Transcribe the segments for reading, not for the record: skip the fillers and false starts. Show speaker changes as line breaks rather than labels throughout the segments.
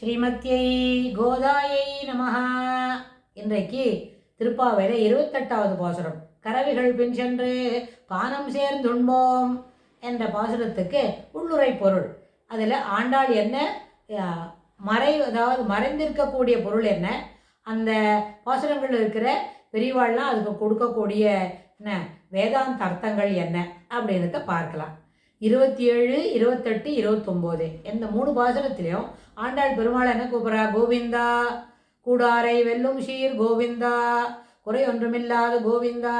ஸ்ரீமத்யை கோதாயை நமஹ. இன்றைக்கு திருப்பாவையில் 28வது பாசுரம், கரவிகள் பின் சென்று கானம் சேர்ந்துண்போம் என்ற பாசுரத்துக்கு உள்ளுரை பொருள். அதில் ஆண்டாள் என்ன அதாவது மறைந்திருக்கக்கூடிய பொருள் என்ன, அந்த பாசுரங்கள் இருக்கிற பெரியவாள்லாம் அதுக்கு கொடுக்கக்கூடிய என்ன வேதாந்த அர்த்தங்கள் என்ன அப்படின்றத பார்க்கலாம். 27, 28, 29 இந்த 3 பாசுரத்திலையும் ஆண்டாள் பெருமாள் என்ன கூப்பிட்றா? கோவிந்தா, கூடாரை வெல்லும் ஷீர் கோவிந்தா, குறை ஒன்றுமில்லாத கோவிந்தா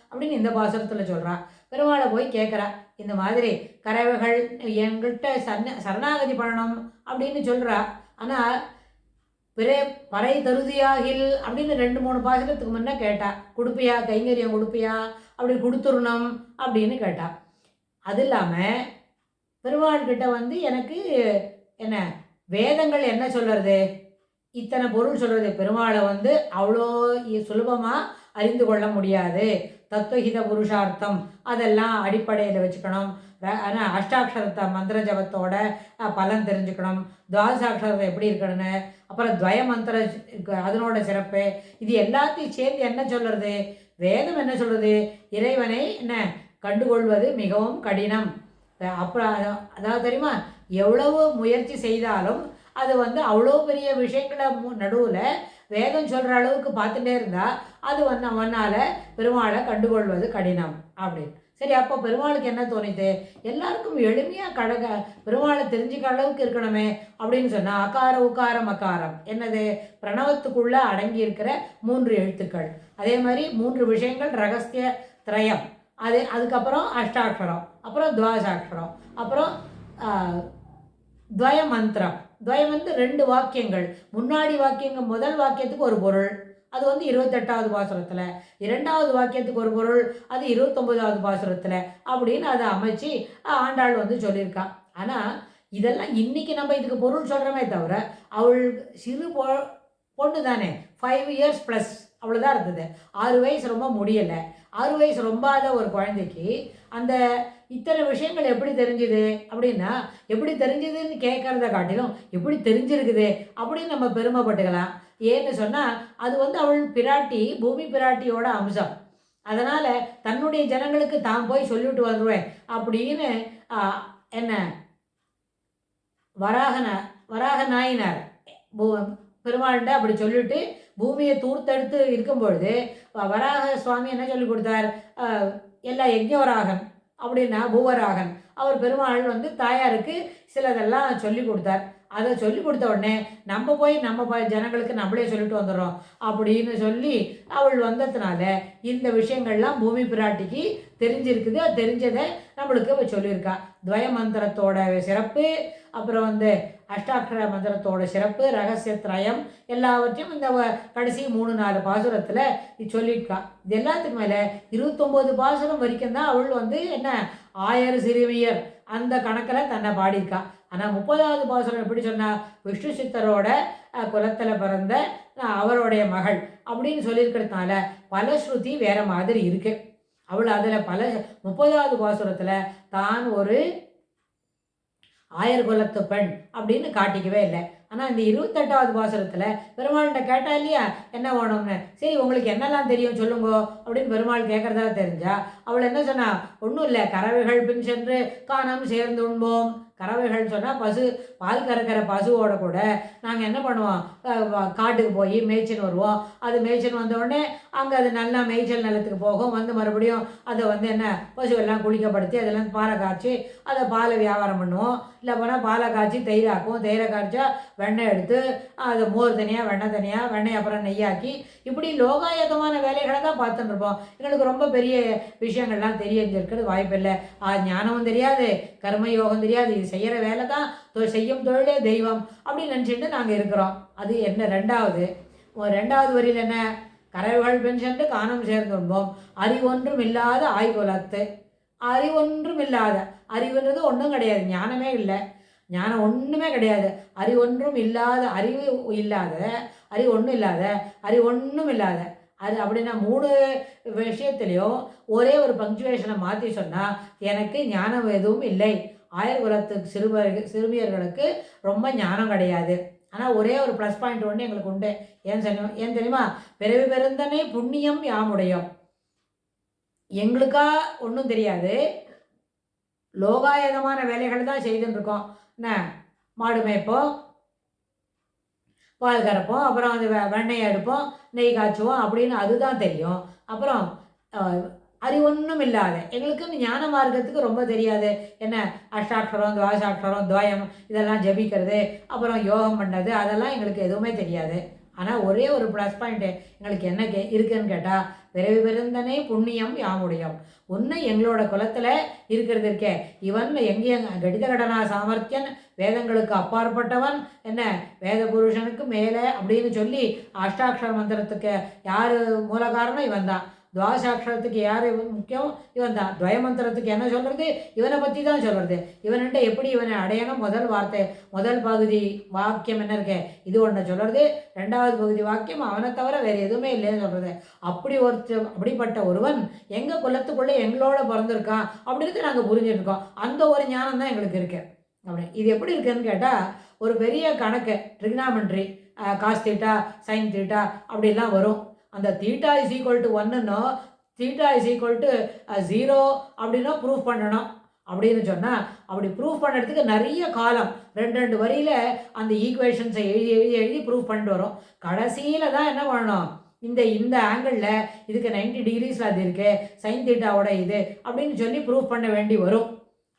அப்படின்னு இந்த பாசுரத்தில் சொல்கிறா. பெருமாளை போய் கேட்குறா, இந்த மாதிரி கறவைகள் என்கிட்ட சரணாகதி பண்ணணும் அப்படின்னு சொல்கிறா. ஆனால் பறை தருதியாகில் அப்படின்னு 2-3 பாசுரத்துக்கு முன்னே கேட்டா, கொடுப்பியா, கைங்கரியம் கொடுப்பியா, அப்படி கொடுத்துடணும் அப்படின்னு கேட்டா. அது இல்லாமல் பெருமாள்கிட்ட எனக்கு என்ன வேதங்கள் என்ன சொல்கிறது, இத்தனை பொருள் சொல்கிறது. பெருமாளை அவ்வளோ சுலபமாக அறிந்து கொள்ள முடியாது. தத்துவஹித புருஷார்த்தம் அதெல்லாம் அடிப்படையில் வச்சுக்கணும். ஆனால் அஷ்டாட்சரத்தை மந்திர ஜபத்தோட பலன் தெரிஞ்சுக்கணும். துவாதசாட்சரத்தை எப்படி இருக்கணும்னு, அப்புறம் துவய மந்திர அதனோட சிறப்பு, இது எல்லாத்தையும் சேர்ந்து என்ன சொல்கிறது, வேதம் என்ன சொல்கிறது, இறைவனை என்ன கண்டுகொள்வது மிகவும் கடினம். அப்புறம் அதாவது தெரியுமா, எவ்வளவு முயற்சி செய்தாலும் அது அவ்வளோ பெரிய விஷயங்களை நடுவில் வேதம் சொல்கிற அளவுக்கு பார்த்துட்டே இருந்தால் அது அவனால் பெருமாளை கண்டுகொள்வது கடினம் அப்படின்னு. சரி, அப்போ பெருமாளுக்கு என்ன தோணித்து, எல்லாருக்கும் எளிமையாக பெருமாளை தெரிஞ்சுக்க அளவுக்கு இருக்கணுமே அப்படின்னு சொன்னால் அகார உகார மகாரம் என்னது, பிரணவத்துக்குள்ளே அடங்கி இருக்கிற 3 எழுத்துக்கள். அதே மாதிரி 3 விஷயங்கள், ரகசிய திரயம், அதுக்கப்புறம் அஷ்டாட்சரம், அப்புறம் துவாசாட்சரம், அப்புறம் துவய மந்திரம். துவயம் 2 வாக்கியங்கள். முன்னாடி வாக்கியங்கள் முதல் வாக்கியத்துக்கு ஒரு பொருள், அது 28வது பாசுரத்தில். 2வது வாக்கியத்துக்கு ஒரு பொருள், அது 29வது பாசுரத்தில் அப்படின்னு அதை அமைச்சு ஆண்டாள் சொல்லியிருக்கா. ஆனால் இதெல்லாம் இன்றைக்கி நம்ம இதுக்கு பொருள் சொல்கிறோமே தவிர, அவள் சிறு பொண்ணு தானே, 5 years ப்ளஸ் அவ்வளோதான் இருந்தது. 6 வயசு ரொம்ப முடியலை. 6 வயசு ரொம்பாத ஒரு குழந்தைக்கு அந்த இத்தனை விஷயங்கள் எப்படி தெரிஞ்சுது அப்படின்னா, எப்படி தெரிஞ்சுதுன்னு கேட்கறத காட்டிலும் எப்படி தெரிஞ்சிருக்குது அப்படின்னு நம்ம பெருமைப்பட்டுக்கலாம். ஏன்னு சொன்னால் அது அவள் பிராட்டி, பூமி பிராட்டியோட அம்சம். அதனால் தன்னுடைய ஜனங்களுக்கு தான் போய் சொல்லிவிட்டு வருவேன் அப்படின்னு என்ன வராக நாயினார் பெருமாள்கிட்ட அப்படி சொல்லிவிட்டு பூமியை தூர்த்தெடுத்து இருக்கும்பொழுது வராக சுவாமி என்ன சொல்லி கொடுத்தார், எல்லா யஜ்ஞவராகன் அப்படின்னா பூவராகன் அவர் பெருமாள் தாயாருக்கு சிலதெல்லாம் சொல்லி கொடுத்தார். அதை சொல்லி கொடுத்த உடனே நம்ம போய் நம்ம ஜனங்களுக்கு நம்மளே சொல்லிட்டு வந்துடுறோம் அப்படின்னு சொல்லி அவள் வந்ததுனால இந்த விஷயங்கள்லாம் பூமி பிராட்டிக்கு தெரிஞ்சிருக்குது. அது தெரிஞ்சதை நம்மளுக்கு சொல்லியிருக்கா. துவய மந்திரத்தோட சிறப்பு, அப்புறம் அஷ்டாட்சர மந்திரத்தோட சிறப்பு, ரகசிய திரயம் எல்லாவற்றையும் இந்த கடைசி 3-4 பாசுரத்தில் சொல்லியிருக்கா. இது எல்லாத்துக்கு மேலே 29 பாசுரம் வரைக்கும் தான் அவள் என்ன 1000 சிறுமியர் அந்த கணக்கில் தன்னை பாடியிருக்கா. ஆனால் 30வது பாசுரம் எப்படி சொன்னால், விஷ்ணு சித்தரோட குலத்தில் பிறந்த அவருடைய மகள் அப்படின்னு சொல்லியிருக்கிறதுனால பல ஸ்ருதி வேறு மாதிரி இருக்குது. அவள் அதில் 30வது பாசுரத்தில் தான் ஒரு 1000 குலத்து பெண் அப்படின்னு காட்டிக்கவே இல்லை. ஆனால் இந்த 28வது பாசுரத்தில் பெருமாள்கிட்ட கேட்டா இல்லையா என்ன வேணும்னு, சரி உங்களுக்கு என்னெல்லாம் தெரியும் சொல்லுங்கோ அப்படின்னு பெருமாள் கேட்குறதா தெரிஞ்சா அவள் என்ன சொன்னா, ஒன்றும் இல்லை, கறவைகள் பின் சென்று கானம் சேர்ந்து உண்போம். கறவைகள் சொன்னால் பசு, பால் கறக்கிற பசுவோட கூட நாங்கள் என்ன பண்ணுவோம், காட்டுக்கு போய் மேய்ச்சின்னு வருவோம். அது மேய்ச்சின்னு வந்தோடனே அங்கே அது நல்லா மேய்ச்சல் நிலத்துக்கு போகும். மறுபடியும் அதை என்ன பசுவெல்லாம் குளிக்கப்படுத்தி அதெல்லாம் பாலை காய்ச்சி அதை பாலை வியாபாரம் பண்ணுவோம். இல்லை போனால் பாலை காய்ச்சி தயிராக்கும், தயிரை காய்ச்சா வெண்ணெய் எடுத்து அது மோர் தனியாக, வெண்ணெய் தனியாக, வெண்ணெய் அப்புறம் நெய்யாக்கி, இப்படி லோகாயதமான வேலைகளை தான் பார்த்துட்டு இருப்போம். எங்களுக்கு ரொம்ப பெரிய விஷயங்கள்லாம் தெரிஞ்சிருக்கிறது வாய்ப்பில்லை. ஞானமும் தெரியாது, கர்மயோகம் தெரியாது, இது செய்கிற வேலை தான், செய்யும் தொழிலே தெய்வம் அப்படின்னு நினச்சிட்டு நாங்கள் இருக்கிறோம். அது என்ன 2வது வரியில் என்ன, கறவைகள் பெண் சென்று கானம் சேர்ந்து உண்போம். அறிவொன்றும் இல்லாத ஆய்குலத்து. அறிவொன்றும் இல்லாத, அறிவுன்றது ஒன்றும் கிடையாது, ஞானமே இல்லை, ஞானம் ஒன்றுமே கிடையாது. அறிவொன்றும் இல்லாத, அறிவு இல்லாத, அறிவு ஒன்றும் இல்லாத, அறிவு ஒன்றும் இல்லாத, அது அப்படின்னா 3 விஷயத்துலேயும் ஒரே ஒரு பங்க்சுவேஷனை மாற்றி சொன்னால் எனக்கு ஞானம் எதுவும் இல்லை. 1000 குலத்து சிறுமியர்களுக்கு ரொம்ப ஞானம் கிடையாது ஆனால் ஒரே ஒரு ப்ளஸ் பாயிண்ட் ஒன்று எங்களுக்கு உண்டு. ஏன் தெரியுமா? பிறவி பெருந்தனை புண்ணியம் யாமுடையோம். எங்களுக்கா ஒன்றும் தெரியாது, லோகாயதமான வேலைகள் தான் செய்துன்னு இருக்கோம். என்ன, மாடு மேய்ப்போம், பால் கறப்போம், அப்புறம் அது வெண்ணெய் எடுப்போம், நெய் காய்ச்சுவோம் அப்படின்னு அதுதான் தெரியும். அப்புறம் அறிவொன்றும் இல்லாத எங்களுக்குன்னு ஞான மார்க்கத்துக்கு ரொம்ப தெரியாது. என்ன, அஷ்டாட்சரம், துவாசாட்சரம், துவயம் இதெல்லாம் ஜபிக்கிறது, அப்புறம் யோகம் பண்ணுறது, அதெல்லாம் எங்களுக்கு எதுவுமே தெரியாது. ஆனால் ஒரே ஒரு ப்ளஸ் பாயிண்ட்டு எங்களுக்கு என்ன இருக்குதுன்னு கேட்டால், பிறவி பெருந்தனை புண்ணியம் யாமுடையோம். ஒன்று எங்களோட குலத்தில் இருக்கிறது இருக்கே, இவன் எங்கேயும் கடித கடனா சாமர்த்தியன், வேதங்களுக்கு அப்பாற்பட்டவன், என்ன வேத புருஷனுக்கு மேலே அப்படின்னு சொல்லி அஷ்டாட்சர மந்திரத்துக்கு யார் மூல காரணம்? இவன் தான். துவாசாட்சரத்துக்கு யார் முக்கியம்? இவன் தான். துவயமந்திரத்துக்கு என்ன சொல்கிறது? இவனை பற்றி தான் சொல்கிறது. இவன்கிட்ட எப்படி இவனை அடையணும்? முதல் வார்த்தை, முதல் பகுதி வாக்கியம் என்ன இருக்கு, இது ஒன்று சொல்கிறது. ரெண்டாவது பகுதி வாக்கியம் அவனை தவிர வேறு எதுவுமே இல்லைன்னு சொல்கிறது. அப்படிப்பட்ட ஒருவன் எங்கள் குலத்துக்குள்ளே எங்களோட பிறந்திருக்கான் அப்படின்றது நாங்கள் புரிஞ்சுருக்கோம். அந்த ஒரு ஞானம் தான் எங்களுக்கு இருக்குது. அப்படி இது எப்படி இருக்குதுன்னு கேட்டால், ஒரு பெரிய கணக்கு trigonometry, cos theta, sine theta அப்படிலாம் வரும். அந்த தீட்டா இஸ் ஈக்குவல் டு 1ன்னோ தீட்டா இஸ் ஈக்குவல் டு 0 அப்படின்னா ப்ரூஃப் பண்ணணும். அப்படின்னு சொன்னால் அப்படி ப்ரூஃப் பண்ணுறதுக்கு நிறைய காலம், ரெண்டு வரியில் அந்த ஈக்குவேஷன்ஸை எழுதி ப்ரூஃப் பண்ணிட்டு வரும். கடைசியில் தான் என்ன பண்ணணும், இந்த ஆங்கிளில் இதுக்கு 90 டிகிரிஸில் அது இருக்குது, சைன் தீட்டாவோட இது அப்படின்னு சொல்லி ப்ரூஃப் பண்ண வேண்டி வரும்.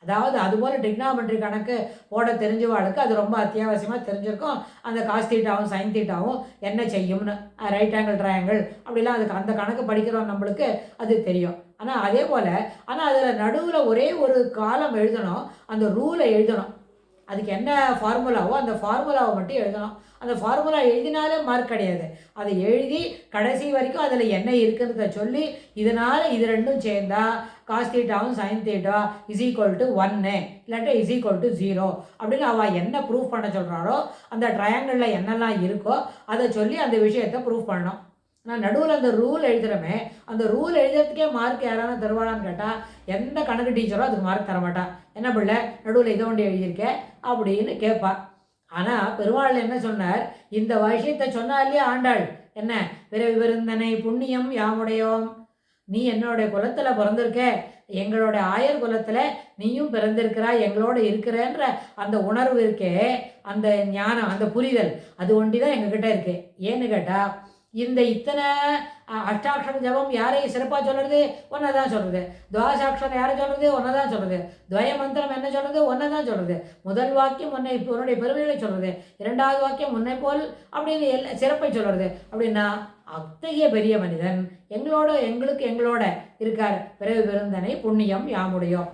அதாவது அதுபோல் டிக்னாமெட்ரி கணக்கு போட தெரிஞ்சவாளுக்கு அது ரொம்ப அத்தியாவசியமாக தெரிஞ்சிருக்கும். அந்த காஸ் தீட்டாவும் சைன் தீட்டாவும் என்ன செய்யும்னு, ரைட் ஆங்கிள் ட்ரையாங்கிள் அப்படிலாம் அதுக்கு அந்த கணக்கு படிக்கிறோம் நம்மளுக்கு அது தெரியும். ஆனால் அதே போல் அதில் நடுவில் ஒரே ஒரு காலம் எழுதணும், அந்த ரூலை எழுதணும். அதுக்கு என்ன ஃபார்முலாவோ அந்த ஃபார்முலாவை மட்டும் எழுதணும். அந்த ஃபார்முலா எழுதினாலே மார்க் கிடையாது. அதை எழுதி கடைசி வரைக்கும் அதில் என்ன இருக்குன்றத சொல்லி, இதனால் இது ரெண்டும் சேர்ந்தா காஸ் தீட்டாவும் sine theta is equal to 1 இல்லாட்டா இஸ் ஈக்குவல் டு 0 அப்படின்னு அவள் என்ன ப்ரூஃப் பண்ண சொல்கிறாரோ, அந்த ட்ரையாங்கிளில் என்னெல்லாம் இருக்கோ அதை சொல்லி அந்த விஷயத்தை ப்ரூஃப் பண்ணணும். நான் நடுவில் அந்த ரூல் எழுதுகிறோமே, அந்த ரூல் எழுதுறதுக்கே மார்க் யாரான தருவாளான்னு கேட்டால், எந்த கணக்கு டீச்சரோ அதுக்கு மார்க் தரமாட்டான். என்ன பிள்ளை நடுவில் இதை ஒன்று எழுதியிருக்கேன் அப்படின்னு கேட்பா. ஆனால் பெருமாள் என்ன சொன்னார், இந்த விஷயத்தை சொன்னா இல்லையா ஆண்டாள், என்ன பிறவி பெருந்தனை புண்ணியம் யாமுடையோம், நீ என்னுடைய குலத்தில் பிறந்திருக்க, எங்களோட ஆயர் குலத்தில் நீயும் பிறந்திருக்கிறாய், எங்களோட இருக்கிறன்ற அந்த உணர்வு இருக்கே, அந்த ஞானம், அந்த புரிதல், அது ஒண்டி தான் எங்ககிட்ட இருக்கு. ஏன்னு கேட்டால், இத்தனை அஷ்டாட்சர ஜபம் யாரை சிறப்பாக சொல்கிறது? ஒன்றை தான் சொல்கிறது. துவாசாட்சரம் யாரை சொல்கிறது? ஒன்றை தான் சொல்கிறது. துவய மந்திரம் என்ன சொல்கிறது? ஒன்றை தான் சொல்கிறது. முதல் வாக்கியம் உன்னை உன்னுடைய பெருமைகளை சொல்கிறது, இரண்டாவது வாக்கியம் உன்னை போல் அப்படின்னு சிறப்பை சொல்கிறது. அப்படின்னா அத்தகைய பெரிய மனிதன் எங்களோட இருக்கார். பிறகு பெருந்தனை புண்ணியம் யாமுடையோம்.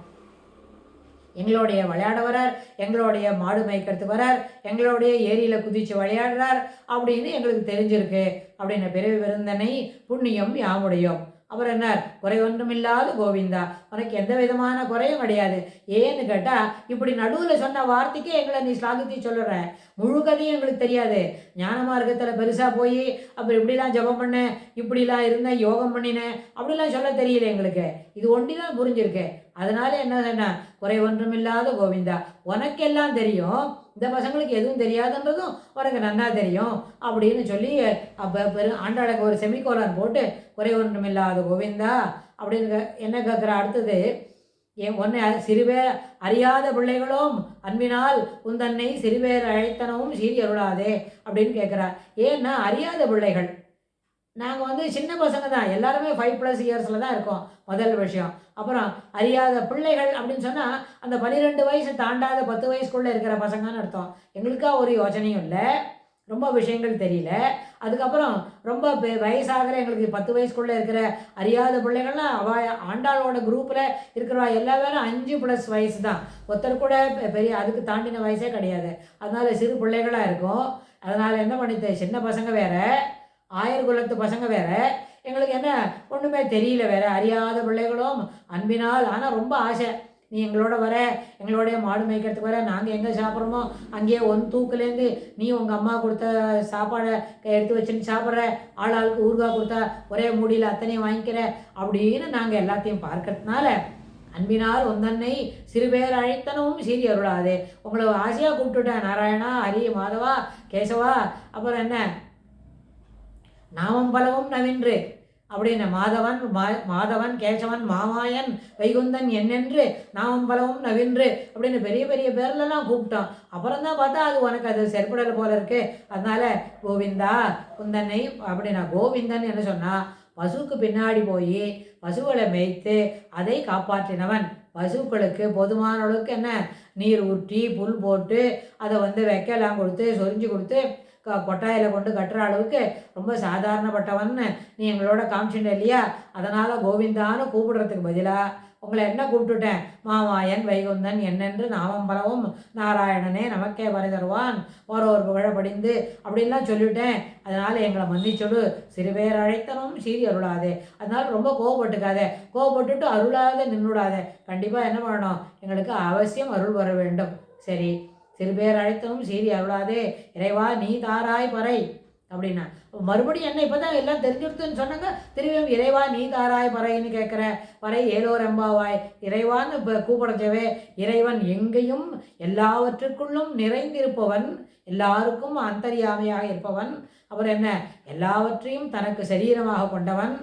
எங்களுடைய விளையாட வரார், எங்களுடைய மாடு மேய்க்கிறதுக்கு வரார், எங்களுடைய ஏரியில் குதித்து விளையாடுறார் அப்படின்னு எங்களுக்கு தெரிஞ்சிருக்கு. அப்படின்னு பிறவி பெருந்தனை புண்ணியம் யாமுடையோம். அப்புறம் என்ன, குறை ஒன்றுமில்லாத கோவிந்தா, உனக்கு எந்த விதமான குறையும் கிடையாது. ஏன்னு கேட்டால், இப்படி நடுவில் சொன்ன வார்த்தைக்கே எங்களை நீ ஸ்லாகித்தி சொல்லுற. முழு கதையும் எங்களுக்கு தெரியாது. ஞான மார்க்கத்தில் பெருசாக போய் அப்போ இப்படிலாம் ஜபம் பண்ணேன், இப்படிலாம் இருந்தேன், யோகம் பண்ணினேன் அப்படிலாம் சொல்ல தெரியல எங்களுக்கு. இது ஒண்டி தான் புரிஞ்சிருக்கு. அதனால என்ன குறை ஒன்றுமில்லாத கோவிந்தா, உனக்கெல்லாம் தெரியும், இந்த பசங்களுக்கு எதுவும் தெரியாதுன்றதும் உனக்கு நன்னா தெரியும் அப்படின்னு சொல்லி அப்போ ஆண்டாளுக்கு ஒரு செமிகோலன் போட்டு குறை ஒன்றுமில்லாத கோவிந்தா அப்படின்னு என்ன கேட்குற. அடுத்தது, ஒன்று சிறுபேர் அறியாத பிள்ளைகளும் அன்பினால் உந்தன்னை சிறுபேர் அழைத்தனவும் சீரி அருளாதே அப்படின்னு கேட்குறார். ஏன்னா அறியாத பிள்ளைகள், நாங்கள் சின்ன பசங்க தான், எல்லாருமே 5+ இயர்ஸில் தான் இருக்கோம், முதல் விஷயம். அப்புறம் அறியாத பிள்ளைகள் அப்படின்னு சொன்னால் அந்த 12 வயசு தாண்டாத 10 வயசுக்குள்ளே இருக்கிற பசங்கன்னு அர்த்தம். எங்களுக்கா ஒரு யோசனையும் இல்லை, ரொம்ப விஷயங்கள் தெரியல. அதுக்கப்புறம் ரொம்ப வயசாகிற எங்களுக்கு 10 வயசுக்குள்ளே இருக்கிற அறியாத பிள்ளைகள்லாம் ஆண்டாளோட குரூப்பில் இருக்கிறவா எல்லா பேரும் 5+ வயசு தான், ஒருத்தர் கூட பெரிய அதுக்கு தாண்டின வயசே கிடையாது. அதனால் சிறு பிள்ளைகளாக இருக்கும். அதனால் என்ன பண்ணிட்டு, சின்ன பசங்க வேறு, ஆயர் குலத்து பசங்க வேறு, எங்களுக்கு என்ன ஒன்றுமே தெரியல வேறு. அறியாத பிள்ளைகளும் அன்பினால், ஆனால் ரொம்ப ஆசை, நீ எங்களோட வர, எங்களோடைய மாடு மேய்க்கிறதுக்கு வர, நாங்கள் எங்கே சாப்பிட்றோமோ அங்கேயே தூக்குலேருந்து நீ உங்கள் அம்மா கொடுத்த சாப்பாடை எடுத்து வச்சுன்னு சாப்பிட்ற, ஆளுக்கு ஊறுகாய் கொடுத்தா ஒரே மூடியில் அத்தனையும் வாங்கிக்கிற அப்படின்னு நாங்கள் எல்லாத்தையும் பார்க்கறதுனால அன்பினால் உந்தன்னை சிறுபேர் அழைத்தனவும் சீரி அருளாதே. உங்களை ஆசையாக கூப்பிட்டுட்டேன், நாராயணா, ஹரி, மாதவா, கேசவா, அப்புறம் என்ன நாமம் பலவும் நவின்று அப்படின்னு மாதவன், கேசவன், மாமாயன், வைகுந்தன் என்னென்று நாமம் பலவும் நவின்று அப்படின்னு பெரிய பெரிய பேர்லலாம் கூப்பிட்டோம். அப்புறம் தான் பார்த்தா அது உனக்கு அது செற்படல் போல இருக்கு. அதனால கோவிந்தா குந்தனை அப்படின்னா கோவிந்தன் என்ன சொன்னால் பசுவுக்கு பின்னாடி போய் பசுக்களை மேய்த்து அதை காப்பாற்றினவன். பசுக்களுக்கு பொதுமானவளுக்கு என்ன நீர் ஊற்றி புல் போட்டு அதை வைக்கலாம் கொடுத்து சொரிஞ்சு கொடுத்து கொட்டாயில் கொண்டு கட்டுற அளவுக்கு ரொம்ப சாதாரணப்பட்டவன் நீ எங்களோட காமிச்சுட்ட இல்லையா? அதனால் கோவிந்தான்னு கூப்பிடுறதுக்கு பதிலாக உங்களை என்ன கூப்பிட்டுட்டேன், மாமாயன், வைகுந்தன் என்னென்று நாமம் பலவும் நாராயணனே நமக்கே வரை தருவான் ஓரோர் புகழ படிந்து அப்படின்லாம் சொல்லிவிட்டேன். அதனால் எங்களை மன்னிச்சுடு, சிறுபேர் அழைத்தனும் சீரி அருளாதே. அதனால் ரொம்ப கோவப்பட்டுக்காதே, கோவப்பட்டுட்டு அருளாத நின்றுடாதே. கண்டிப்பாக என்ன பண்ணணும், எங்களுக்கு அவசியம் அருள் வர வேண்டும். சரி, சிறுபேர் அழைத்தனும் சீரி அருளாதே இறைவா நீ தாராய் பறை அப்படின்னா மறுபடியும் என்ன இப்போ தான் எல்லாம் தெரிஞ்சுடுத்துன்னு சொன்னாங்க. திரும்பியும் இறைவா நீ தாராய் பறைன்னு கேட்குற. பறை ஏலோர் எம்பாவாய் இறைவான்னு இப்போ கூப்பிடச்சவே இறைவன் எங்கேயும் எல்லாவற்றுக்குள்ளும் நிறைந்திருப்பவன், எல்லாருக்கும் அந்தரியாமையாக இருப்பவன். அப்புறம் என்ன எல்லாவற்றையும் தனக்கு சரீரமாக கொண்டவன்.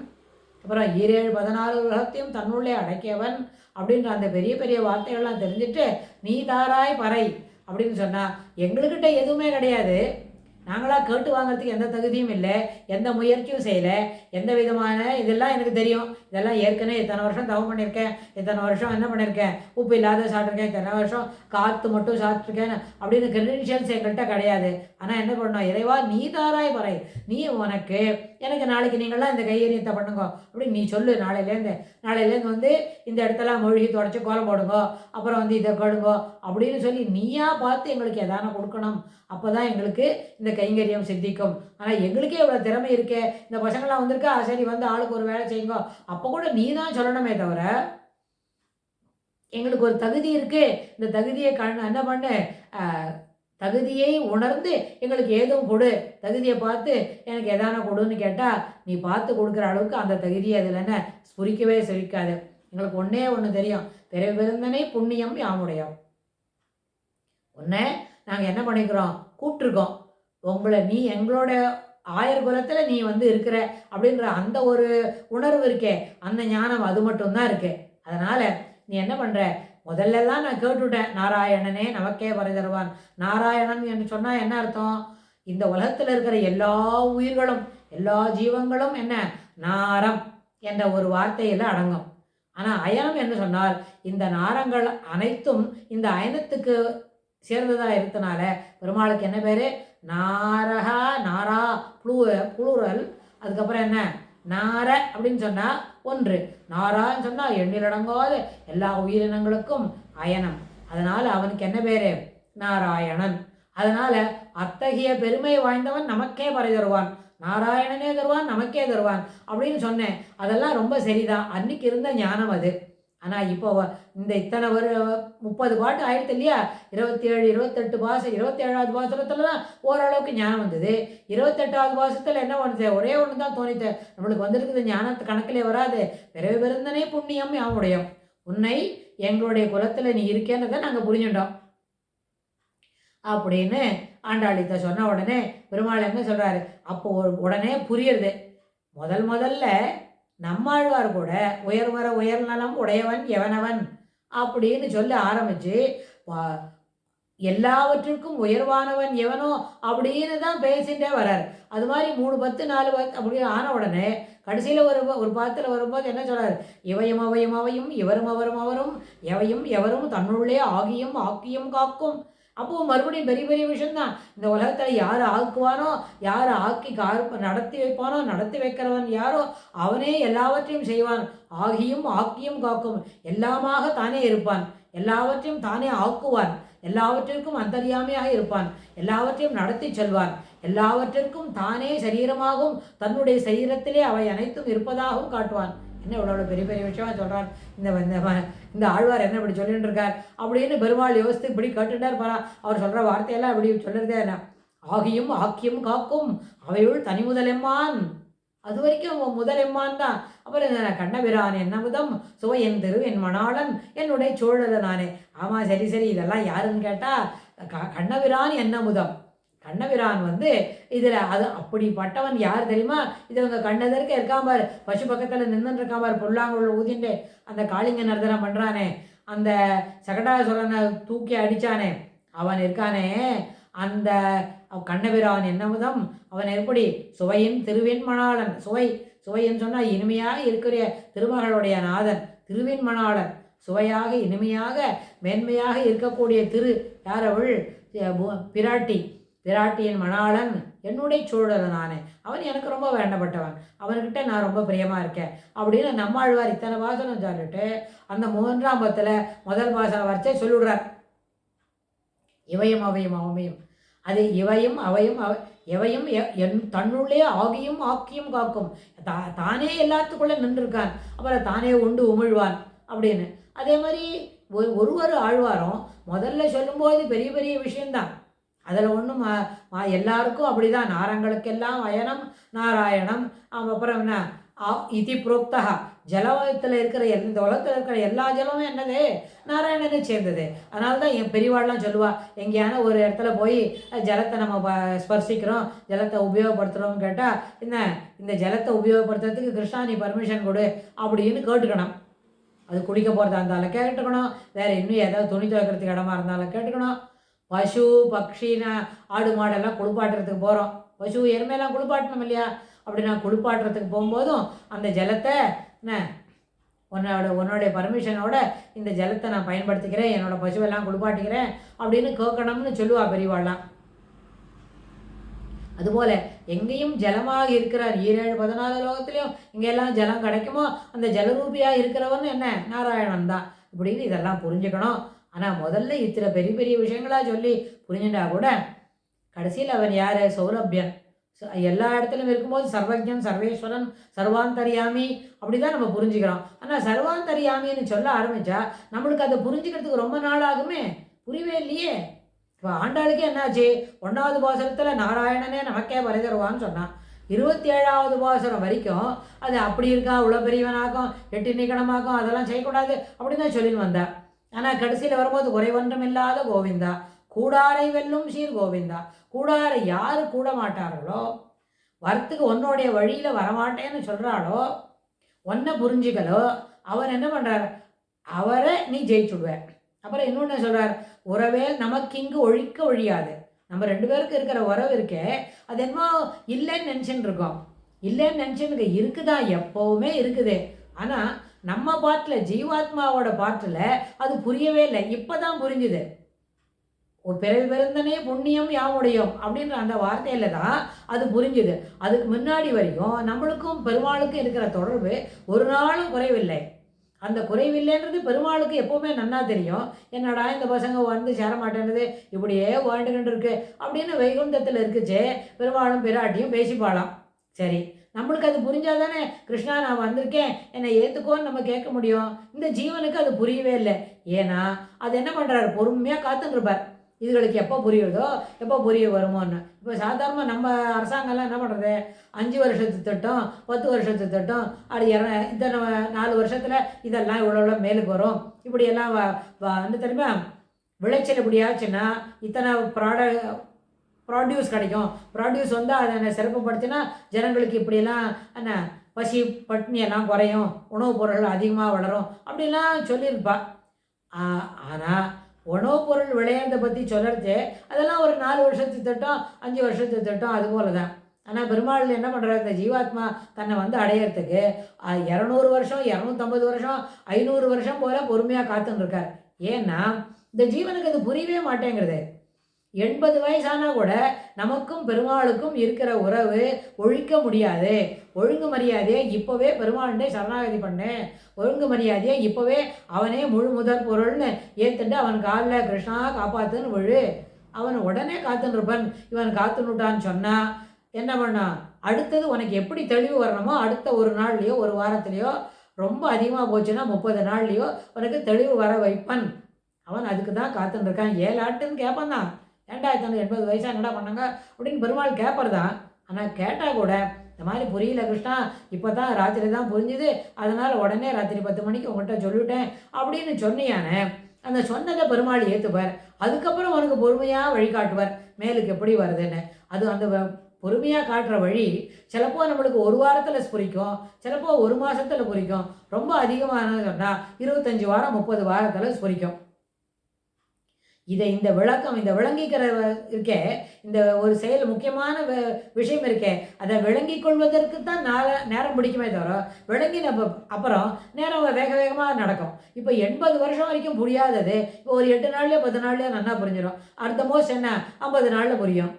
அப்புறம் 17 உலகத்தையும் தன்னுள்ளே அடக்கியவன் அப்படின்ற அந்த பெரிய பெரிய வார்த்தைகள்லாம் தெரிஞ்சுட்டு நீ தாராய் பறை அப்படின்னு சொன்னால் எங்களுக்கிட்ட எதுவுமே கிடையாது. நாங்களாக கேட்டு வாங்கிறதுக்கு எந்த தகுதியும் இல்லை, எந்த முயற்சியும் செய்யலை. எந்த விதமான இதெல்லாம் எனக்கு தெரியும். இதெல்லாம் ஏற்கனவே இத்தனை வருஷம் தவம் பண்ணியிருக்கேன், இத்தனை வருஷம் என்ன பண்ணியிருக்கேன், உப்பு இல்லாத சாப்பிட்ருக்கேன், இத்தனை வருஷம் காற்று மட்டும் சாப்பிட்ருக்கேன் அப்படின்னு கிரெடென்ஷியல்ஸ் எங்கள்கிட்ட கிடையாது. ஆனால் என்ன பண்ணணும், இறைவா நீ தாராய் பறை, நீ உனக்கு எனக்கு நாளைக்கு நீங்களாம் இந்த கையெறியத்தை பண்ணுங்க அப்படின்னு நீ சொல்லு. நாளையிலேருந்து இந்த இடத்தெல்லாம் மொழிகி தொடச்சி கோலம் போடுங்க, அப்புறம் இதை கொடுங்க அப்படின்னு சொல்லி நீயா பார்த்து எங்களுக்கு எதான கொடுக்கணும். அப்போ தான் எங்களுக்கு இந்த கைங்கரியம் சித்திக்கும். ஆனால் எங்களுக்கே இவ்வளோ திறமை இருக்கே, இந்த பசங்களாம் வந்திருக்கா, சரி ஆளுக்கு ஒரு வேலை செய்யுங்க, அப்போ கூட நீ தான் சொல்லணுமே தவிர எங்களுக்கு ஒரு தகுதி இருக்கு, இந்த தகுதியை என்ன பண்ணு, தகுதியை உணர்ந்து எங்களுக்கு ஏதும் கொடு, தகுதியை பார்த்து எனக்கு எதான கொடுன்னு கேட்டால் நீ பார்த்து கொடுக்குற அளவுக்கு அந்த தகுதியை அதில் என்ன சுரிக்கவே சுரிக்காது. எங்களுக்கு ஒன்றே ஒன்று தெரியும், பிறவி பெருந்தனை புண்ணியம் யாமுடையோம். ஒன்று நாங்கள் என்ன பண்ணிக்கிறோம், கூப்பிட்ருக்கோம் உங்களை, நீ எங்களோட ஆயர் குலத்தில் நீ இருக்கிற அப்படின்ற அந்த ஒரு உணர்வு இருக்கே, அந்த ஞானம் அது மட்டும்தான் இருக்கு. அதனால் நீ என்ன பண்ணுற, முதல்லலாம் நான் கேட்டுவிட்டேன், நாராயணனே நமக்கே வரை தருவான். நாராயணன் என்று சொன்னால் என்ன அர்த்தம், இந்த உலகத்தில் இருக்கிற எல்லா உயிர்களும் எல்லா ஜீவங்களும் என்ன நாரம் என்ற ஒரு வார்த்தையில் அடங்கும். ஆனால் அயனம் என்று சொன்னால் இந்த நாரங்கள் அனைத்தும் இந்த அயனத்துக்கு சேர்ந்ததாக இருக்கிறதுனால பெருமாளுக்கு என்ன பேர், நாரகா, நாரா புளூரல். அதுக்கப்புறம் என்ன நார அப்படின்னு சொன்னால் ஒன்று, நாரான்னு சொன்னால் எண்ணிலடங்காத எல்லா உயிரினங்களுக்கும் அயனம். அதனால் அவனுக்கு என்ன பேர், நாராயணன். அதனால் அத்தகைய பெருமை வாய்ந்தவன் நமக்கே பறை தருவான், நாராயணனே தருவான், நமக்கே தருவான் அப்படின்னு சொன்னேன். அதெல்லாம் ரொம்ப சரிதான், அன்னைக்கு இருந்த ஞானம் அது. ஆனால் இப்போ இந்த இத்தனை 30 பாட்டு ஆயிடுத்து இல்லையா, 27 28 பாசம், 27வது பாசுரத்தில் தான் ஓரளவுக்கு ஞானம் வந்தது. 28வது பாசத்தில் என்ன பண்ணுது, ஒரே ஒன்று தான் தோணித்து, நம்மளுக்கு வந்திருக்குது ஞானத்து கணக்கிலே வராது. பிறவி பெருந்தனே புண்ணியம் யாமுடையோம், உன்னை எங்களுடைய குலத்தில் நீ இருக்கேன்றதை நாங்கள் புரிஞ்சுட்டோம் அப்படின்னு ஆண்டாளித்த சொன்ன உடனே பெருமாள் என்ன சொல்கிறாரு, அப்போ உடனே புரியுறது. முதல்ல நம்மாழ்வார் கூட உயர்வர உயர்நலம் உடையவன் எவனவன் அப்படின்னு சொல்ல ஆரம்பித்து எல்லாவற்றிற்கும் உயர்வானவன் எவனோ அப்படின்னு தான் பேசிகிட்டே வர்றார். அது மாதிரி 3 10 4 10 அப்படி ஆன உடனே கடைசியில் ஒரு பாத்தில் வரும்போது என்ன சொல்கிறார், இவையும் அவையும் அவையும் இவரும் அவரும் அவரும் எவையும் எவரும் தன்னுள்ளே ஆகியும் ஆக்கியும் காக்கும். அப்போது மறுபடியும் பெரிய பெரிய விஷயம்தான். இந்த உலகத்தில் யார் ஆக்குவானோ, யார் ஆக்கி நடத்தி வைப்பானோ, நடத்தி வைக்கிறவன் யாரோ அவனே எல்லாவற்றையும் செய்வான். ஆகியும் ஆக்கியும் காக்கும், எல்லாமாக தானே இருப்பான், எல்லாவற்றையும் தானே ஆக்குவான், எல்லாவற்றிற்கும் அந்தரியாமையாக இருப்பான், எல்லாவற்றையும் நடத்தி செல்வான், எல்லாவற்றிற்கும் தானே சரீரமாகவும் தன்னுடைய சரீரத்திலே அவை அனைத்தும் இருப்பதாகவும் காட்டுவான். என்ன இவ்வளோ பெரிய பெரிய விஷயமா சொல்கிறான் இந்த ஆழ்வார், என்ன இப்படி சொல்லிட்டு இருக்கார் அப்படின்னு பெருமாள் யோசித்து இப்படி கேட்டுட்டார் பாரா. அவர் சொல்கிற வார்த்தையெல்லாம் இப்படி சொல்லுறதே என்ன, ஆகியும் ஆக்கியும் காக்கும் அவையுள் தனி முதலெம்மான் அது வரைக்கும் முதலெம்மான் தான். அப்புறம் கண்ணபிரான் என்னமுதம் சுவையன் என் மணாளன் என்னுடைய சோழல நானே. ஆமாம், சரி சரி, இதெல்லாம் யாருன்னு கேட்டால் கண்ணபிரான் என்னமுதம். கண்ணபிரான் இதில் அது அப்படிப்பட்டவன் யார் தெரியுமா? இது உங்கள் கண்ணதற்கு இருக்காம்பார், பசு பக்கத்தில் நின்றுட்டு இருக்காம்பார், புல்லாங்குழல் ஊதிண்டு அந்த காளிங்க நர்தனம் பண்ணுறானே, அந்த சகடாசுரனை தூக்கி அடித்தானே, அவன் இருக்கானே, அந்த கண்ணபிரான் என்னமுதம் அவன் எப்படி சுவையின் திருவெண்மணாளன். சுவைன்னு சொன்னால் இனிமையாக இருக்கிற திருமகளுடைய நாதன் திருவெண்மணாளன். சுவையாக இனிமையாக மேன்மையாக இருக்கக்கூடிய யார் அவள்? பிராட்டியின் மணாளன் என்னுடைய சூழல் நானே. அவன் எனக்கு ரொம்ப வேண்டப்பட்டவன், அவன்கிட்ட நான் ரொம்ப பிரியமாக இருக்கேன் அப்படின்னு நம்மாழ்வார் இத்தனை வாசனம் சொல்லிட்டு அந்த 3ஆம் பத்தில் முதல் வாசனம் வரைச்சே சொல்லிவிடுறார். இவையும் அவையும் அவமையும், அது இவையும் அவையும் எவையும் தன்னுள்ளே ஆகியும் ஆக்கியும் காக்கும். தானே எல்லாத்துக்குள்ளே நின்றுருக்கான், அப்புறம் தானே உண்டு உமிழ்வான் அப்படின்னு. அதே மாதிரி ஒரு ஆழ்வாரும் முதல்ல சொல்லும்போது பெரிய பெரிய விஷயந்தான். அதில் ஒன்றும் எல்லாருக்கும் அப்படி தான். நாரங்களுக்கெல்லாம் அயனம் நாராயணம். அப்புறம் என்ன இதி புரோக்தா, ஜலத்தில் இருக்கிற இந்த உலகத்தில் இருக்கிற எல்லா ஜலமும் என்னது? நாராயணனை சேர்ந்தது. அதனால தான் என் பெரியவாள்லாம் சொல்லுவா, எங்கேயான ஒரு இடத்துல போய் ஜலத்தை நம்ம ஸ்பர்சிக்கிறோம், ஜலத்தை உபயோகப்படுத்துகிறோம்னு கேட்டால் இந்த ஜலத்தை உபயோகப்படுத்துறதுக்கு கிருஷ்ணா நீ பர்மிஷன் கொடு அப்படின்னு கேட்டுக்கணும். அது குடிக்க போகிறதா இருந்தாலும் கேட்டுக்கணும், வேறு இன்னும் ஏதாவது துணி துவைக்கிறதுக்கு இடமா இருந்தாலும் கேட்டுக்கணும். பசு பக்ஷினா ஆடு மாடெல்லாம் குளிப்பாட்டுறதுக்கு போகிறோம், பசு எருமையெல்லாம் குளிப்பாட்டணும் இல்லையா? அப்படி நான் குளிப்பாட்டுறதுக்கு போகும்போதும் அந்த ஜலத்தை உன்னோடைய பர்மிஷனோட இந்த ஜலத்தை நான் பயன்படுத்திக்கிறேன், என்னோடய பசுவெல்லாம் குளிப்பாட்டிக்கிறேன் அப்படின்னு கேட்கணும்னு சொல்லுவா பெரியவாள்லாம். அதுபோல் எங்கேயும் ஜலமாக இருக்கிறார். 7-14 லோகத்துலேயும் எங்கெல்லாம் ஜலம் கிடைக்குமோ அந்த ஜலரூபியாக இருக்கிறவன் என்ன? நாராயணன் தான் இப்படின்னு இதெல்லாம் புரிஞ்சுக்கணும். ஆனால் முதல்ல இத்தனை பெரிய பெரிய விஷயங்களாக சொல்லி புரிஞ்சுட்டா கூட கடைசியில் அவன் யார்? சௌலபியன். எல்லா இடத்துலையும் இருக்கும்போது சர்வஜன் சர்வேஸ்வரன் சர்வாந்தரியாமி அப்படி தான் நம்ம புரிஞ்சுக்கிறோம். ஆனால் சர்வாந்தரியாமின்னு சொல்ல ஆரம்பித்தா நம்மளுக்கு அதை புரிஞ்சுக்கிறதுக்கு ரொம்ப நாள் ஆகுமே, புரியவே இல்லையே. இப்போ ஆண்டாளுக்கு என்னாச்சு? 1வது பாசுரத்தில் நாராயணனே நமக்கே வரை தருவான்னு சொன்னான். 27வது பாசுரம் வரைக்கும் அது அப்படி இருக்கா, இவ்வளோ பெரியவனாக்கும் எட்டு நிக்கணமாக்கும் அதெல்லாம் செய்யக்கூடாது அப்படின்னு தான் சொல்லின்னு வந்தா. ஆனால் கடைசியில் வரும்போது குறைவொன்றும் இல்லாத கோவிந்தா, கூடாரை வெல்லும் சீர் கோவிந்தா. கூடாரை யார் கூட மாட்டார்களோ, வரத்துக்கு உன்னோடைய வழியில் வரமாட்டேன்னு சொல்கிறாளோ, ஒன்றை புரிஞ்சுக்கலோ, அவர் என்ன பண்ணுறார்? அவரை நீ ஜெயிச்சுடுவேன். அப்புறம் இன்னொன்று சொல்கிறார், உறவே நமக்கு இங்கு ஒழிக்க ஒழியாது. நம்ம 2 பேருக்கு இருக்கிற உறவு இருக்கே, அது என்னமோ இல்லைன்னு நினச்சின்னு இருக்கோம். இல்லைன்னு நினச்சின்னு இருக்குதா? எப்போவுமே இருக்குது. ஆனால் நம்ம பாட்டில் ஜீவாத்மாவோட பாட்டில் அது புரியவே இல்லை. இப்போ தான் புரிஞ்சுது. ஒரு பிறவி பிறந்தனே புண்ணியம் யாமுடையும் அப்படின்ற அந்த வார்த்தையில் தான் அது புரிஞ்சுது. அதுக்கு முன்னாடி வரைக்கும் நம்மளுக்கும் பெருமாளுக்கும் இருக்கிற தொடர்பு ஒரு நாளும் குறைவில்லை. அந்த குறைவில்லைன்றது பெருமாளுக்கு எப்போவுமே நன்னா தெரியும். என்னடா இந்த பசங்க சேர மாட்டேன்றது, இப்படியே வாழ்ந்துக்கிட்டு இருக்கு அப்படின்னு வைகுண்டத்தில் இருக்குச்சே பெருமாளும் பிராட்டியும் பேசிப்பாளாம். சரி, நம்மளுக்கு அது புரிஞ்சாதானே கிருஷ்ணா நான் வந்திருக்கேன் என்னை ஏற்றுக்கோன்னு நம்ம கேட்க முடியும். இந்த ஜீவனுக்கு அது புரியவே இல்லை. ஏன்னா அது என்ன பண்ணுறாரு? பொறுமையாக காத்துட்டுருப்பார். இதுகளுக்கு எப்போ புரியுறதோ எப்போ புரிய வருமோன்னு. இப்போ சாதாரணமாக நம்ம அரசாங்கம்லாம் என்ன பண்ணுறது? 5 வருஷத்து திட்டம், 10 வருஷத்து திட்டம், அது இத்தனை 4 வருஷத்தில் இதெல்லாம் இவ்வளோ மேலுக்கு வரும், இப்படியெல்லாம் தெரியுமா? விளைச்சல் இப்படியாச்சுன்னா இத்தனை ப்ராடியூஸ் கிடைக்கும். ப்ராடியூஸ் அதை சிறப்புப்படுத்தினா ஜனங்களுக்கு இப்படியெல்லாம் என்ன பசி பட்னி எல்லாம் குறையும், உணவுப் பொருள் அதிகமாக வளரும் அப்படிலாம் சொல்லியிருப்பா. ஆனால் உணவுப் பொருள் விளையாடுறதை பற்றி சொல்கிறது அதெல்லாம் ஒரு 4 வருஷத்து திட்டம், 5 வருஷத்து திட்டம், அது போல தான். ஆனால் பெருமாள் என்ன பண்ணுறாரு? இந்த ஜீவாத்மா தன்னை அடையிறதுக்கு 200 வருஷம், 250 வருஷம், 500 வருஷம் போல் பொறுமையாக காத்துன்னு இருக்கார். ஏன்னா இந்த ஜீவனுக்கு அது புரியவே மாட்டேங்கிறது. 80 வயசானா கூட நமக்கும் பெருமாளுக்கும் இருக்கிற உறவு ஒழிக்க முடியாது. ஒழுங்கு மரியாதையை இப்போவே பெருமாள்கிட்ட சரணாகதி பண்ணேன், ஒழுங்கு மரியாதையை இப்போவே அவனே முழு முதற் பொருள்னு ஏற்றுட்டு அவன் காலில் கிருஷ்ணா காப்பாற்றுன்னு விழு. அவன் உடனே காத்துன்னுருப்பன். இவன் காத்துன்னுட்டான்னு சொன்னால் என்ன பண்ணான்? அடுத்தது உனக்கு எப்படி தெளிவு வரணுமோ அடுத்த ஒரு நாள்லையோ ஒரு வாரத்துலேயோ, ரொம்ப அதிகமாக போச்சுன்னா 30 நாள்லையோ உனக்கு தெளிவு வர வைப்பன். அவன் அதுக்கு தான் காத்துன்னு இருக்கான். 7 ஆட்டுன்னு கேட்பான் தான். ஏண்டா இத்தனை 80 வயசாக என்னடா பண்ணாங்க அப்படின்னு பெருமாள் கேட்பறதான். ஆனால் கேட்டால் கூட இந்த மாதிரி புரியல கிருஷ்ணா, இப்போ தான் ராத்திரி தான் புரிஞ்சுது, அதனால் உடனே ராத்திரி 10 மணிக்கு உங்கள்கிட்ட சொல்லிவிட்டேன் அப்படின்னு சொன்னியானே, அந்த சொன்னதை பெருமாள் ஏற்றுப்பார். அதுக்கப்புறம் உனக்கு பொறுமையாக வழிகாட்டுவார் மேலுக்கு எப்படி வருதுன்னு. அது அந்த பொறுமையாக காட்டுற வழி சிலப்போ நம்மளுக்கு ஒரு வாரத்தில் புரிக்கும், சிலப்போ ஒரு மாதத்தில் புரிக்கும், ரொம்ப அதிகமான சொன்னால் 25 வாரம் 30 வாரத்தில் புரிக்கும். இந்த விளக்கம், இந்த விளங்கிக்கிற இருக்கே, இந்த ஒரு செயல் முக்கியமான விஷயம் இருக்கே, அதை விளங்கிக் கொள்வதற்கு தான் நேரம் பிடிக்குமே தவிர, விளங்கின அப்புறம் நேரம் வேக வேகமாக நடக்கும். இப்போ 80 வருஷம் வரைக்கும் புரியாதது இப்போ ஒரு 8 நாள்லேயோ 10 நாள்லேயோ நல்லா புரிஞ்சிடும். அடுத்த மோஸ்ட் என்ன 50 நாளில் புரியும்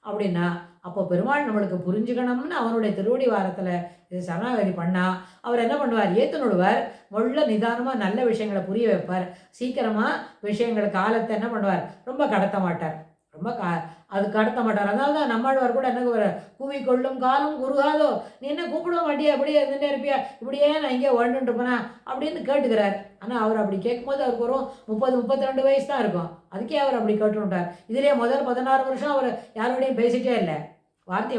அப்படின்னா, அப்போ பெருமாள் நம்மளுக்கு புரிஞ்சுக்கணும்னு அவனுடைய திருவடி வாரத்தில் இது சரணாகதி பண்ணால் அவர் என்ன பண்ணுவார், ஏற்றுனுடுவார். முள்ள நிதானமாக நல்ல விஷயங்களை புரிய வைப்பார். சீக்கிரமாக விஷயங்கள் காலத்தை என்ன பண்ணுவார், ரொம்ப கடத்த மாட்டார். ரொம்ப அது கடத்த மாட்டார். அதனால தான் நம்மாழ்வார் கூட என்ன கூவி கொள்ளும் காலம் குறுகாதோ, நீ என்ன கூப்பிட மாட்டியா, அப்படியே இருந்துகிட்டே இருப்பியா, இப்படியே நான் இங்கே வாழ்ந்துட்டு போனேன் அப்படின்னு கேட்டுக்கிறார். ஆனால் அவர் அப்படி கேட்கும்போது அவருக்கு வரும் 30-32 வயசு தான் இருக்கும். அதுக்கே அவர் அப்படி கேட்டுவிட்டார். இதிலே முதல் 16 வருஷம் அவர் யாரோடையும் பேசிட்டே இல்லை.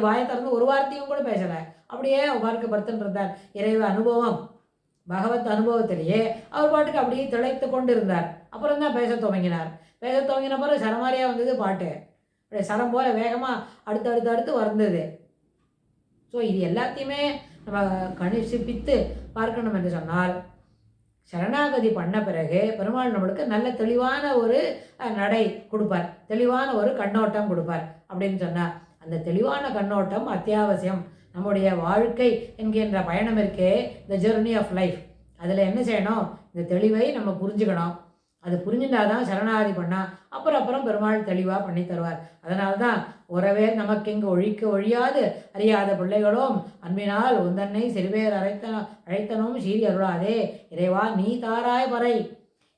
வாயை திறந்து ஒரு வார்த்தையும் கூட பேசலை. அப்படியே வாழ்க்கை படுத்துட்டு இருந்தார். இறைவ அனுபவம், பகவத் அனுபவத்திலேயே அவர் பாட்டுக்கு அப்படியே திளைத்து கொண்டு இருந்தார். அப்புறம் தான் பேச துவங்கினார். பேச துவங்கின பிறகு சரமாரியாக வந்தது பாட்டு. அப்படியே சரம் போல வேகமாக அடுத்து வந்தது. ஸோ இது எல்லாத்தையுமே நம்ம கணிசிப்பித்து பார்க்கணும் என்று சொன்னால், சரணாகதி பண்ண பிறகு பெருமாள் நம்மளுக்கு நல்ல தெளிவான ஒரு நடை கொடுப்பார், தெளிவான ஒரு கண்ணோட்டம் கொடுப்பார். அப்படின்னு சொன்னால் அந்த தெளிவான கண்ணோட்டம் அத்தியாவசியம். நம்முடைய வாழ்க்கை என்கின்ற பயணம் இருக்கே, த ஜெர்னி ஆஃப் லைஃப், அதில் என்ன செய்யணும், இந்த தெளிவை நம்ம புரிஞ்சுக்கணும். அது புரிஞ்சுட்டாதான் சரணாகதி பண்ணால் அப்புறம் பெருமாள் தெளிவாக பண்ணி தருவார். அதனால தான் உறவே நமக்கு இங்கு ஒழியாது அறியாத பிள்ளைகளோம் அன்பினால் உந்தன்னை சிறுபேர் அழைத்தனும் சீரி அருளாதே இறைவா நீ தாராய் பறை.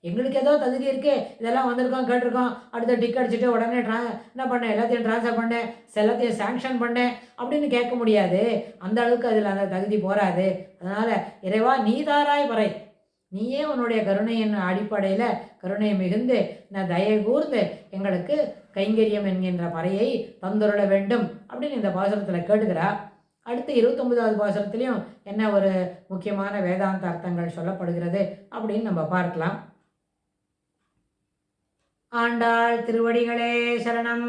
எங்களுக்கு ஏதோ தகுதி இருக்கே, இதெல்லாம் வந்திருக்கோம் கேட்டிருக்கோம், அடுத்த டிக் அடிச்சுட்டு உடனே என்ன பண்ணேன், எல்லாத்தையும் ட்ரான்ஸ்ஃபர் பண்ணேன், எல்லாத்தையும் சேங்ஷன் பண்ணேன் அப்படின்னு கேட்க முடியாது. அந்த அளவுக்கு அதில் அந்த தகுதி போகாது. அதனால் இறைவா நீ தாராய் பறை, நீயே உன்னுடைய கருணையின் அடிப்படையில் கருணை மிகுந்து நான் தயை கூர்ந்து எங்களுக்கு கைங்கரியம் என்கின்ற பறையை தந்துருள வேண்டும் அப்படின்னு இந்த பாசுரத்தில் கேட்டுக்கிறா. அடுத்து 29வது பாசுரத்துலேயும் என்ன ஒரு முக்கியமான வேதாந்த அர்த்தங்கள் சொல்லப்படுகிறது அப்படின்னு நம்ம பார்க்கலாம். ஆண்டாள் திருவடிகளே சரணம்.